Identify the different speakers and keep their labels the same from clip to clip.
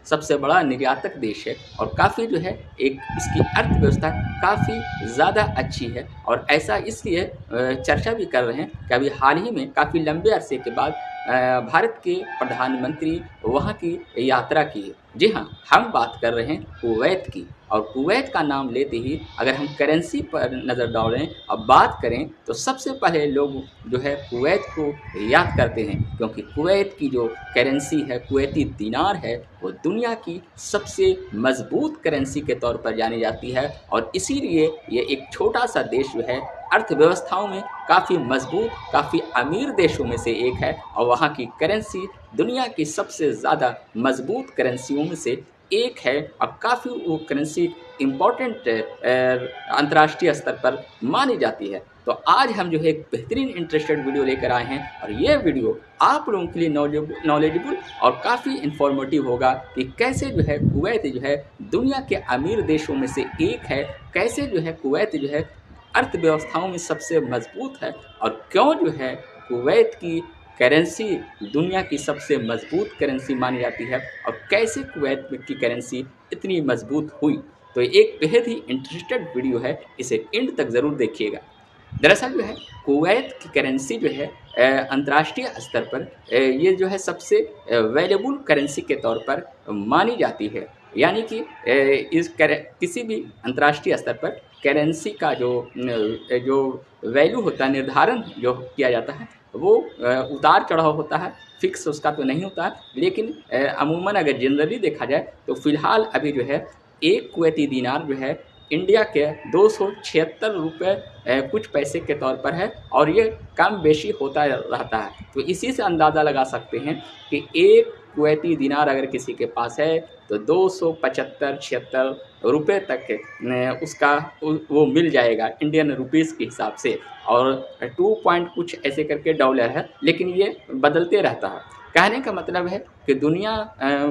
Speaker 1: सबसे बड़ा निर्यातक देश है और काफ़ी जो है एक इसकी अर्थव्यवस्था काफ़ी ज़्यादा अच्छी है। और ऐसा इसलिए चर्चा भी कर रहे हैं कि अभी हाल ही में काफ़ी लंबे अरसे के बाद भारत के प्रधानमंत्री वहाँ की यात्रा की है। जी हाँ, हम बात कर रहे हैं कुवैत की। और कुवैत का नाम लेते ही अगर हम करेंसी पर नज़र डालें और बात करें तो सबसे पहले लोग जो है कुवैत को याद करते हैं, क्योंकि कुवैत की जो करेंसी है, कुवैती दीनार है, वो दुनिया की सबसे मजबूत करेंसी के तौर पर जानी जाती है। और इसीलिए ये एक छोटा सा देश जो है अर्थव्यवस्थाओं में काफ़ी मजबूत, काफ़ी अमीर देशों में से एक है। और वहाँ की करेंसी दुनिया की सबसे ज़्यादा मजबूत करेंसियों में से एक है। और काफ़ी वो करेंसी इम्पोर्टेंट अंतर्राष्ट्रीय स्तर पर मानी जाती है। तो आज हम जो है एक बेहतरीन इंटरेस्टेड वीडियो लेकर आए हैं, और ये वीडियो आप लोगों के लिए नॉलेजेबल और काफ़ी इन्फॉर्मेटिव होगा कि कैसे जो है कुवैत जो है दुनिया के अमीर देशों में से एक है, कैसे जो है कुवैत जो है अर्थव्यवस्थाओं में सबसे मजबूत है, और क्यों जो है कुवैत की करेंसी दुनिया की सबसे मजबूत करेंसी मानी जाती है, और कैसे कुवैत की करेंसी इतनी मजबूत हुई। तो एक बेहद ही इंटरेस्टेड वीडियो है, इसे एंड तक ज़रूर देखिएगा। दरअसल जो है कुवैत की करेंसी जो है अंतर्राष्ट्रीय स्तर पर ये जो है सबसे वैल्यूबल करेंसी के तौर पर मानी जाती है। यानी कि किसी भी अंतर्राष्ट्रीय स्तर पर करेंसी का जो वैल्यू होता है, निर्धारण जो किया जाता है, वो उतार चढ़ाव होता है, फिक्स उसका तो नहीं होता है। लेकिन अमूमन अगर जनरली देखा जाए तो फ़िलहाल अभी जो है एक कुवैती दीनार जो है इंडिया के 276 रुपये कुछ पैसे के तौर पर है, और ये कम बेशी होता रहता है। तो इसी से अंदाज़ा लगा सकते हैं कि एक कुवैती दिनार अगर किसी के पास है तो 275-76 रुपये तक उसका वो मिल जाएगा इंडियन रुपीज़ के हिसाब से। और 2 पॉइंट कुछ ऐसे करके डॉलर है, लेकिन ये बदलते रहता है। कहने का मतलब है कि दुनिया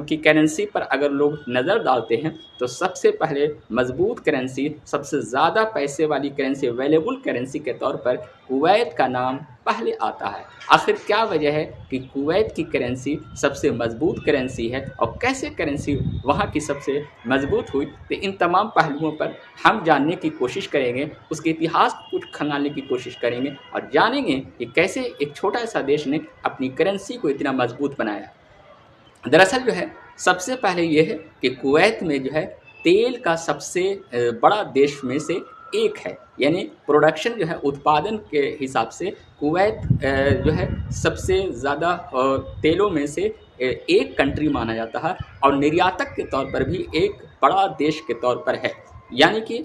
Speaker 1: की करेंसी पर अगर लोग नज़र डालते हैं तो सबसे पहले मजबूत करेंसी, सबसे ज़्यादा पैसे वाली करेंसी, अवेलेबल करेंसी के तौर पर कुवैत का नाम पहले आता है। आखिर क्या वजह है कि कुवैत की करेंसी सबसे मजबूत करेंसी है, और कैसे करेंसी वहाँ की सबसे मजबूत हुई, तो इन तमाम पहलुओं पर हम जानने की कोशिश करेंगे, उसके इतिहास को कुछ खंगालने की कोशिश करेंगे, और जानेंगे कि कैसे एक छोटा सा देश ने अपनी करेंसी को इतना मजबूत बनाया। दरअसल जो है सबसे पहले ये है कि कुवैत में जो है तेल का सबसे बड़ा देश में से एक है। यानी प्रोडक्शन जो है, उत्पादन के हिसाब से कुवैत जो है सबसे ज़्यादा तेलों में से एक कंट्री माना जाता है, और निर्यातक के तौर पर भी एक बड़ा देश के तौर पर है। यानी कि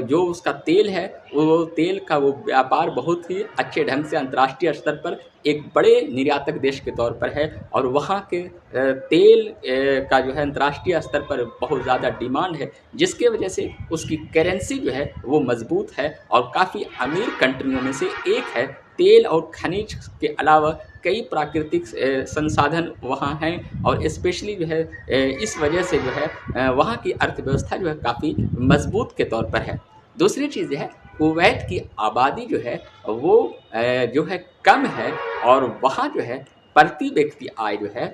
Speaker 1: जो उसका तेल है, वो तेल का वो व्यापार बहुत ही अच्छे ढंग से अंतर्राष्ट्रीय स्तर पर एक बड़े निर्यातक देश के तौर पर है। और वहाँ के तेल का जो है अंतर्राष्ट्रीय स्तर पर बहुत ज़्यादा डिमांड है, जिसके वजह से उसकी करेंसी जो है वो मजबूत है, और काफ़ी अमीर कंट्रियों में से एक है। तेल और खनिज के अलावा कई प्राकृतिक संसाधन वहाँ हैं, और स्पेशली जो है इस वजह से जो है वहाँ की अर्थव्यवस्था जो है काफ़ी मजबूत के तौर पर है। दूसरी चीज़ है कुवैत की आबादी जो है वो जो है कम है, और वहाँ जो है प्रति व्यक्ति आय जो है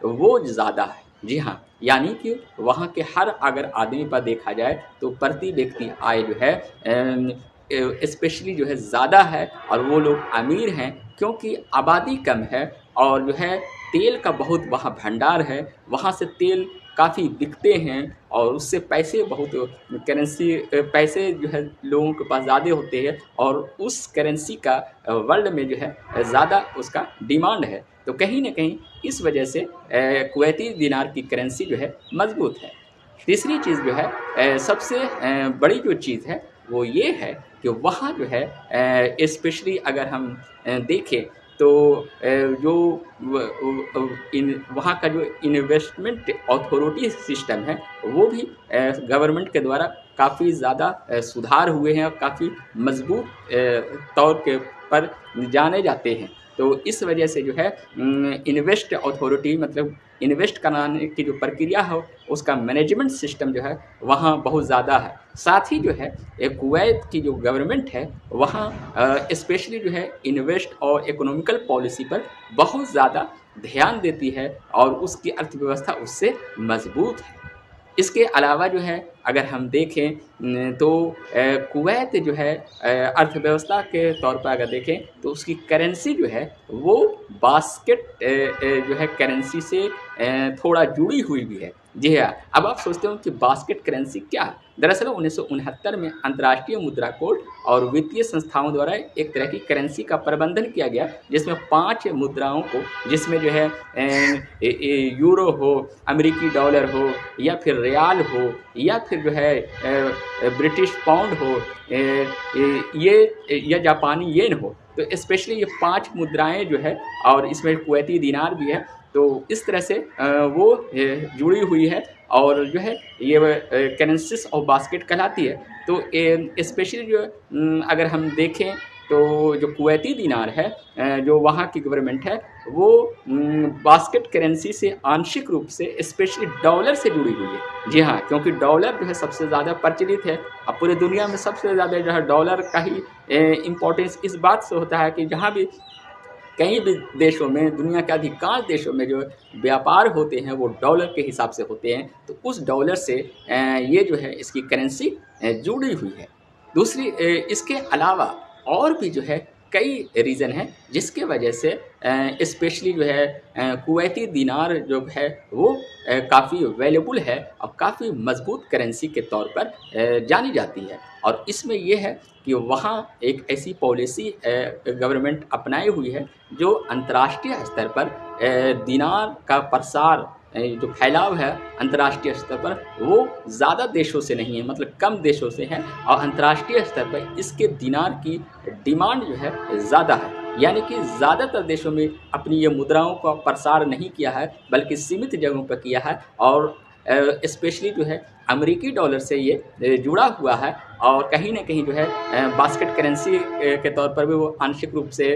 Speaker 1: वो ज़्यादा है। जी हाँ, यानी कि वहाँ के हर अगर आदमी पर देखा जाए तो प्रति व्यक्ति आय जो है स्पेशली जो है ज़्यादा है, और वो लोग अमीर हैं क्योंकि आबादी कम है, और जो है तेल का बहुत वहाँ भंडार है, वहाँ से तेल काफ़ी बिकते हैं, और उससे पैसे बहुत करेंसी पैसे जो है लोगों के पास ज़्यादा होते हैं, और उस करेंसी का वर्ल्ड में जो है ज़्यादा उसका डिमांड है। तो कहीं ना कहीं इस वजह से कुवैती दिनार की करेंसी जो है मजबूत है। तीसरी चीज़ जो है सबसे बड़ी जो चीज़ है वो ये है कि वहाँ जो है स्पेशली अगर हम देखें तो जो वहाँ का जो इन्वेस्टमेंट अथॉरिटी सिस्टम है वो भी गवर्नमेंट के द्वारा काफ़ी ज़्यादा सुधार हुए हैं, और काफ़ी मजबूत तौर के पर जाने जाते हैं। तो इस वजह से जो है इन्वेस्ट अथॉरिटी मतलब इन्वेस्ट कराने की जो प्रक्रिया है उसका मैनेजमेंट सिस्टम जो है वहाँ बहुत ज़्यादा है। साथ ही जो है कुवैत की जो गवर्नमेंट है वहाँ स्पेशली जो है इन्वेस्ट और इकोनॉमिकल पॉलिसी पर बहुत ज़्यादा ध्यान देती है और उसकी अर्थव्यवस्था उससे मजबूत है। इसके अलावा जो है अगर हम देखें तो कुवैत जो है अर्थव्यवस्था के तौर पर अगर देखें तो उसकी करेंसी जो है वो बास्केट जो है करेंसी से थोड़ा जुड़ी हुई भी है। जी हाँ, अब आप सोचते हो कि बास्केट करेंसी क्या है? दरअसल 1969 में अंतर्राष्ट्रीय मुद्रा कोष और वित्तीय संस्थाओं द्वारा एक तरह की करेंसी का प्रबंधन किया गया जिसमें 5 मुद्राओं को, जिसमें जो है यूरो हो, अमेरिकी डॉलर हो या फिर रियाल हो या फिर जो है ब्रिटिश पाउंड हो, ये या जापानी येन हो। तो स्पेशली ये 5 मुद्राएं जो है और इसमें कुवैती दिनार भी है। तो इस तरह से वो जुड़ी हुई है और जो है ये करेंसीज ऑफ बास्केट कहलाती है। तो स्पेशली जो अगर हम देखें तो जो कुवैती दिनार है जो वहाँ की गवर्नमेंट है वो बास्केट करेंसी से आंशिक रूप से स्पेशली डॉलर से जुड़ी हुई है। जी हाँ, क्योंकि डॉलर जो है सबसे ज़्यादा प्रचलित है। अब पूरे दुनिया में सबसे ज़्यादा जो है डॉलर का ही इम्पोर्टेंस इस बात से होता है कि जहाँ भी कई भी देशों में, दुनिया के अधिकांश देशों में जो व्यापार होते हैं वो डॉलर के हिसाब से होते हैं। तो उस डॉलर से ये जो है इसकी करेंसी जुड़ी हुई है। दूसरी इसके अलावा और भी जो है कई रीज़न हैं जिसके वजह से स्पेशली जो है कुवैती दिनार जो है वो काफ़ी वैल्यूबल है और काफ़ी मजबूत करेंसी के तौर पर जानी जाती है। और इसमें ये है कि वहाँ एक ऐसी पॉलिसी गवर्नमेंट अपनाई हुई है जो अंतर्राष्ट्रीय स्तर पर दिनार का प्रसार जो फैलाव है अंतर्राष्ट्रीय स्तर पर वो ज़्यादा देशों से नहीं है, मतलब कम देशों से है और अंतर्राष्ट्रीय स्तर पर इसके दिनार की डिमांड जो है ज़्यादा है। यानी कि ज़्यादातर देशों में अपनी ये मुद्राओं का प्रसार नहीं किया है बल्कि सीमित जगहों पर किया है और स्पेशली जो है अमेरिकी डॉलर से ये जुड़ा हुआ है और कहीं न कहीं जो है बास्केट करेंसी के तौर पर भी वो आंशिक रूप से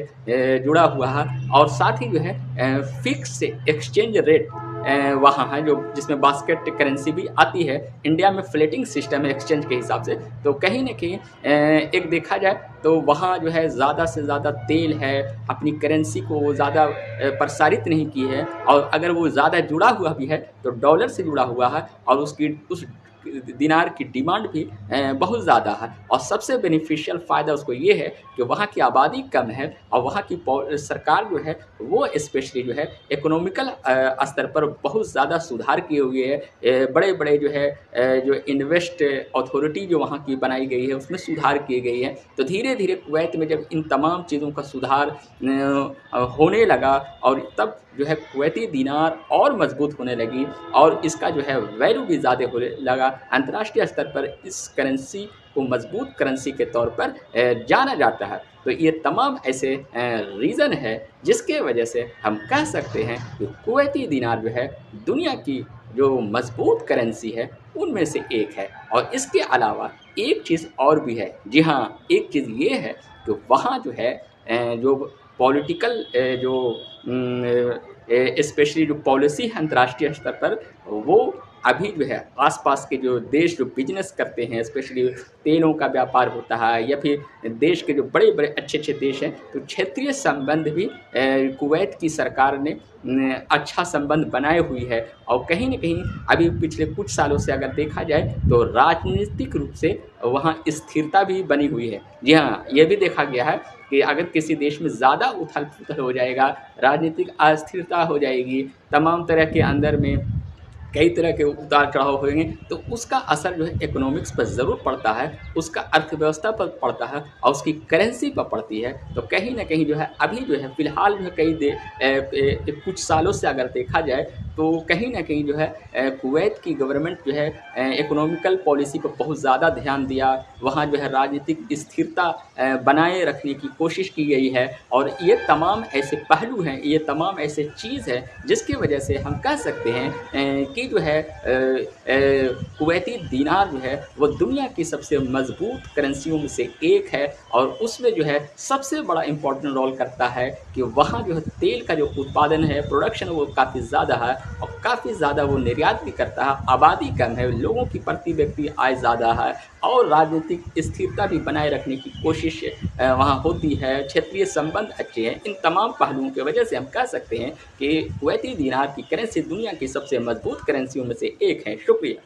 Speaker 1: जुड़ा हुआ है और साथ ही जो है फिक्स एक्सचेंज रेट वहाँ है जो जिसमें बास्केट करेंसी भी आती है। इंडिया में फ्लोटिंग सिस्टम है एक्सचेंज के हिसाब से। तो कहीं न कहीं एक देखा जाए तो वहाँ जो है ज़्यादा से ज़्यादा तेल है, अपनी करेंसी को वो ज़्यादा प्रसारित नहीं की है और अगर वो ज़्यादा जुड़ा हुआ भी है तो डॉलर से जुड़ा हुआ है और उसकी उस दिनार की डिमांड भी बहुत ज़्यादा है। और सबसे बेनिफिशियल फ़ायदा उसको ये है कि वहाँ की आबादी कम है और वहाँ की सरकार जो है वो स्पेशली जो है इकोनॉमिकल स्तर पर बहुत ज़्यादा सुधार किए हुए है। बड़े बड़े जो है जो इन्वेस्ट अथॉरिटी जो वहाँ की बनाई गई है उसमें सुधार किए गई है। तो धीरे धीरे कुवैत में जब इन तमाम चीज़ों का सुधार होने लगा और तब जो है कुवैती दिनार और मजबूत होने लगी और इसका जो है वैल्यू भी ज़्यादा होने लगा। अंतर्राष्ट्रीय स्तर पर इस करेंसी को मजबूत करेंसी के तौर पर जाना जाता है। तो ये तमाम ऐसे रीज़न है जिसके वजह से हम कह सकते हैं कि कुवैती दिनार जो है दुनिया की जो मजबूत करेंसी है उनमें से एक है। और इसके अलावा एक चीज़ और भी है। जी हाँ, एक चीज़ ये है कि वहाँ जो है जो पॉलिटिकल जो स्पेशली जो पॉलिसी है अंतर्राष्ट्रीय स्तर पर वो अभी जो है आसपास के जो देश जो बिजनेस करते हैं स्पेशली तेलों का व्यापार होता है या फिर देश के जो बड़े बड़े अच्छे अच्छे देश हैं तो क्षेत्रीय संबंध भी कुवैत की सरकार ने अच्छा संबंध बनाए हुई है। और कहीं न कहीं अभी पिछले कुछ सालों से अगर देखा जाए तो राजनीतिक रूप से वहाँ स्थिरता भी बनी हुई है। जी हाँ, ये भी देखा गया है कि अगर किसी देश में ज़्यादा उथल-पुथल हो जाएगा, राजनीतिक अस्थिरता हो जाएगी, तमाम तरह के अंदर में कई तरह के उतार-चढ़ाव होंगे तो उसका असर जो है इकोनॉमिक्स पर ज़रूर पड़ता है, उसका अर्थव्यवस्था पर पड़ता है और उसकी करेंसी पर पड़ती है। तो कहीं न कहीं जो है अभी जो है फ़िलहाल जो है कुछ सालों से अगर देखा जाए तो कहीं न कहीं जो है कुवैत की गवर्नमेंट जो है इकोनॉमिकल पॉलिसी पर बहुत ज़्यादा ध्यान दिया। वहाँ जो है राजनीतिक स्थिरता बनाए रखने की कोशिश की गई है और ये तमाम ऐसे पहलू हैं, ये तमाम ऐसे चीज़ है जिसकी वजह से हम कह सकते हैं कि जो है कुवैती दिनार जो है वो दुनिया की सबसे मजबूत करेंसियों में से एक है और उसमें जो है सबसे बड़ा इम्पोर्टेंट रोल करता है कि वहाँ जो है तेल का जो उत्पादन है, प्रोडक्शन वो काफ़ी ज़्यादा है और काफ़ी ज़्यादा वो निर्यात भी करता है, आबादी कम है, लोगों की प्रति व्यक्ति आय ज़्यादा है और राजनीतिक स्थिरता भी बनाए रखने की कोशिश वहाँ होती है, क्षेत्रीय संबंध अच्छे हैं। इन तमाम पहलुओं की वजह से हम कह सकते हैं कि कुवैती दीनार की करेंसी दुनिया की सबसे मजबूत करेंसियों में से एक है। शुक्रिया।